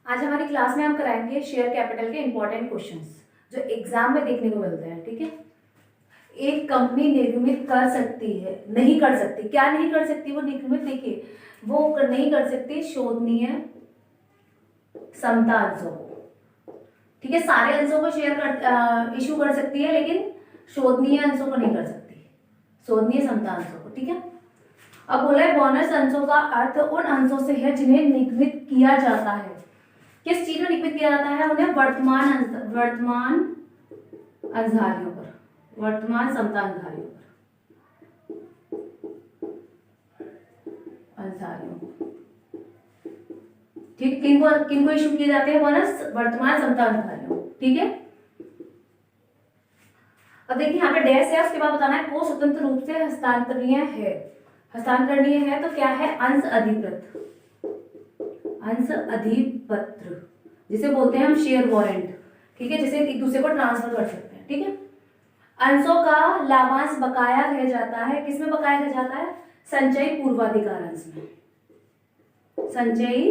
आज हमारी क्लास में हम कराएंगे शेयर कैपिटल के इंपॉर्टेंट क्वेश्चंस जो एग्जाम में देखने को मिलते हैं। ठीक है, एक कंपनी निर्मित कर सकती है, नहीं कर सकती, क्या नहीं कर सकती वो निर्मित, देखिए वो नहीं कर सकती शोधनीय समता अंशों को। ठीक है, सारे अंशों को शेयर कर इशू कर सकती है लेकिन शोधनीय अंशों को नहीं कर सकती, शोधनीय समता अंशों को। ठीक है, अब बोला है बोनस अंशों का अर्थ उन अंशों से है जिन्हें निगमित किया जाता है। किस चीज में निगमित किया जाता है? उन्हें वर्तमान अंशधारियों पर, वर्तमान समता अंशधारियों पर। ठीक, किनको इशू किए जाते हैं बोनस? वर्तमान समता अंशधारियों। ठीक है, अब देखिए यहाँ पे डैश है, उसके बाद बताना है को स्वतंत्र रूप से हस्तांतरणीय है। हस्तांतरणीय है तो क्या है? अंश अधिकृत, अंश अधिपत्र, जिसे बोलते हैं हम शेयर वारंट। ठीक है, जिसे एक दूसरे को ट्रांसफर कर सकते हैं। ठीक है, अंशों का लाभांश बकाया रह जाता है। किसमें बकाया रह जाता है? संचयी पूर्वाधिकार अंश में, संचयी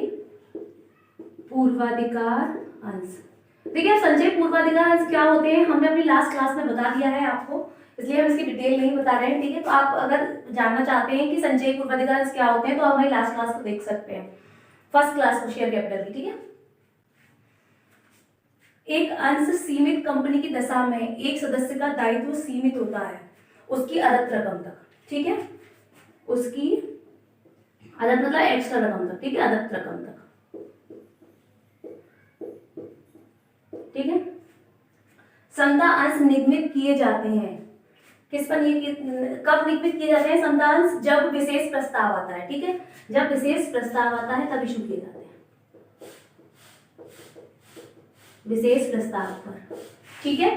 पूर्वाधिकार अंश। देखिए संचयी पूर्वाधिकार अंश क्या होते हैं हमने अपनी लास्ट क्लास में बता दिया है आपको, इसलिए हम इसकी डिटेल नहीं बता रहे हैं। ठीक है, तो आप अगर जानना चाहते हैं कि संचयी पूर्वाधिकार अंश क्या होते हैं तो आप हमारी लास्ट क्लास को देख सकते हैं, फर्स्ट क्लास को, शेयर कैपिटल की। ठीक है, एक अंश सीमित कंपनी की दशा में एक सदस्य का दायित्व सीमित होता है उसकी अदत्त रकम तक। ठीक है, उसकी अदत्त मतलब एक्स्ट्रा रकम तक। ठीक है, अदत्त रकम तक। ठीक है, समता अंश निगमित किए जाते हैं। किस पर कब निगमित किए जाते हैं समता अंश? जब विशेष प्रस्ताव आता है। ठीक है, जब विशेष प्रस्ताव आता है तब इशू किए जाते हैं, विशेष प्रस्ताव पर। ठीक है,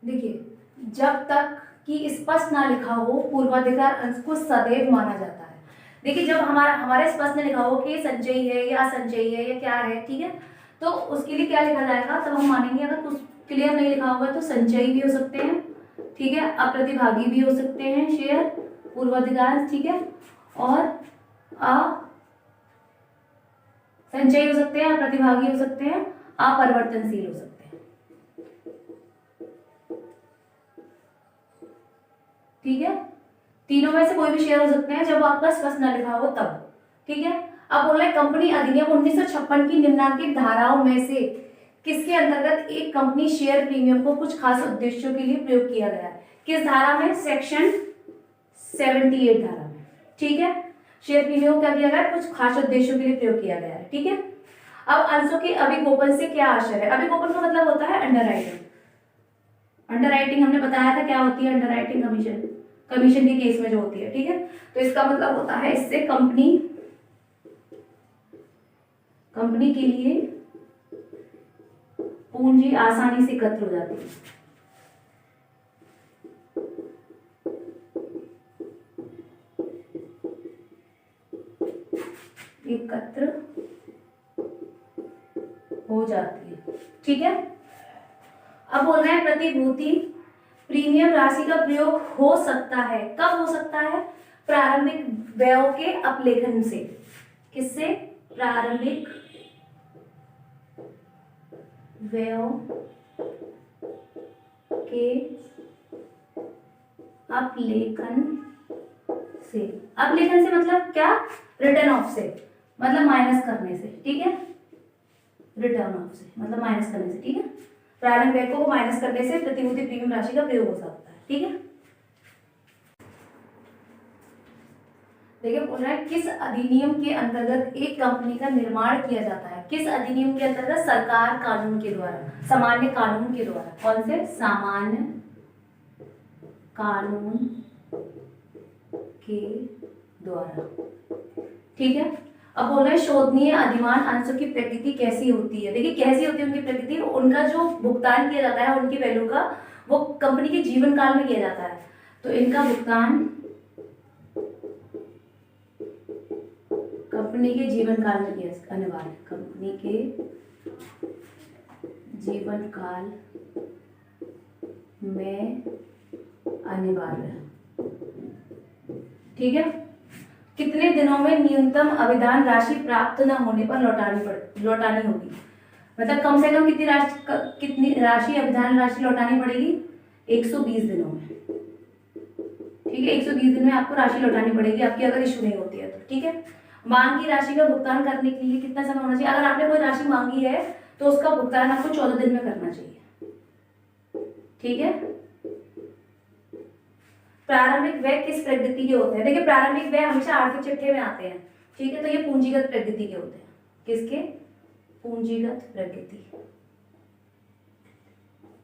देखिए जब तक कि स्पष्ट ना लिखा हो पूर्वाधिकार अंश को सदैव माना जाता है। देखिए जब हमारे स्पष्ट नहीं लिखा हो कि संचयी है या असंचयी है या क्या है, ठीक है, तो उसके लिए क्या लिखा जाएगा तब हम मानेंगे। अगर कुछ क्लियर नहीं लिखा होगा तो संचयी भी हो सकते हैं, ठीक है, अप्रतिभागी भी हो सकते हैं शेयर पूर्वाधिकार, ठीक है, और संचयी हो सकते हैं, अप्रतिभागी हो सकते हैं, अपरिवर्तनशील हो सकते हैं। ठीक है, तीनों में से कोई भी शेयर हो सकते हैं जब आपका स्पष्ट न लिखा हो तब। ठीक है, अब बोल रहे कंपनी अधिनियम 1956 की निम्नलिखित धाराओं में से किसके अंतर्गत एक कंपनी शेयर प्रीमियम को कुछ खास उद्देश्यों के लिए प्रयोग किया गया है? किस धारा में? सेक्शन 78 धारा में। ठीक है, शेयर प्रीमियम को क्या किया गया है? कुछ खास उद्देश्यों के लिए प्रयोग किया गया है। ठीक है, अब अंशों के अभिगोपन से क्या आशय है? अभिगोपन का मतलब होता है अंडरराइटिंग। अंडरराइटिंग हमने बताया था क्या होती है अंडरराइटिंग? कमीशन, कमीशन के केस में जो होती है। ठीक है, तो इसका मतलब होता है इससे कंपनी के लिए पूंजी आसानी से एकत्र हो जाती है। एकत्र हो जाती है। ठीक है, अब बोल रहे हैं प्रतिभूति प्रीमियम राशि का प्रयोग हो सकता है। कब हो सकता है? प्रारंभिक व्ययों के अपलेखन से। किससे? प्रारंभिक व्ययों के अपलेखन से। अपलेखन से मतलब क्या? रिटर्न ऑफ से, मतलब माइनस करने से। ठीक है, रिटर्न ऑफ से मतलब माइनस करने से। ठीक है, प्रारंभिक व्ययों को माइनस करने से प्रतिभूति प्रीमियम राशि का प्रयोग हो सकता है। ठीक है, देखिए बोल रहा है किस अधिनियम के अंतर्गत एक कंपनी का निर्माण किया जाता है? किस अधिनियम के अंतर्गत? सरकार कानून के द्वारा, सामान्य कानून के द्वारा। कौन से? सामान्य कानून के द्वारा। ठीक है, अब बोल रहे हैं शोधनीय अधिमान अंशों की प्रकृति कैसी होती है? देखिए कैसी होती है उनकी प्रकृति? उनका जो भुगतान किया जाता है उनकी वैल्यू का, वो कंपनी के जीवन काल में किया जाता है। तो इनका भुगतान कंपनी के जीवन काल में किया अनिवार्य, कंपनी के जीवन काल में अनिवार्य। ठीक है, कितने दिनों में न्यूनतम अभिधान राशि प्राप्त न होने पर लौटानी होगी। मतलब कम से कम कितनी राशि अभिधान राशि लौटानी पड़ेगी, 120 दिनों में। ठीक है, 120 दिन में आपको राशि लौटानी पड़ेगी आपकी, अगर इशू नहीं होती है तो। ठीक है, मांग की राशि का भुगतान करने के लिए कितना समय होना चाहिए। अगर आपने कोई राशि मांगी है तो उसका भुगतान आपको 14 दिन में करना चाहिए। ठीक है, प्रारंभिक व्यय किस प्रगति के होते हैं। देखिए, प्रारंभिक व्यय हमेशा आर्थिक चिट्ठे में आते हैं। ठीक है, तो ये पूंजीगत प्रगति के होते हैं। किसके? पूंजीगत प्रगति।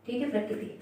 ठीक है, प्रगति।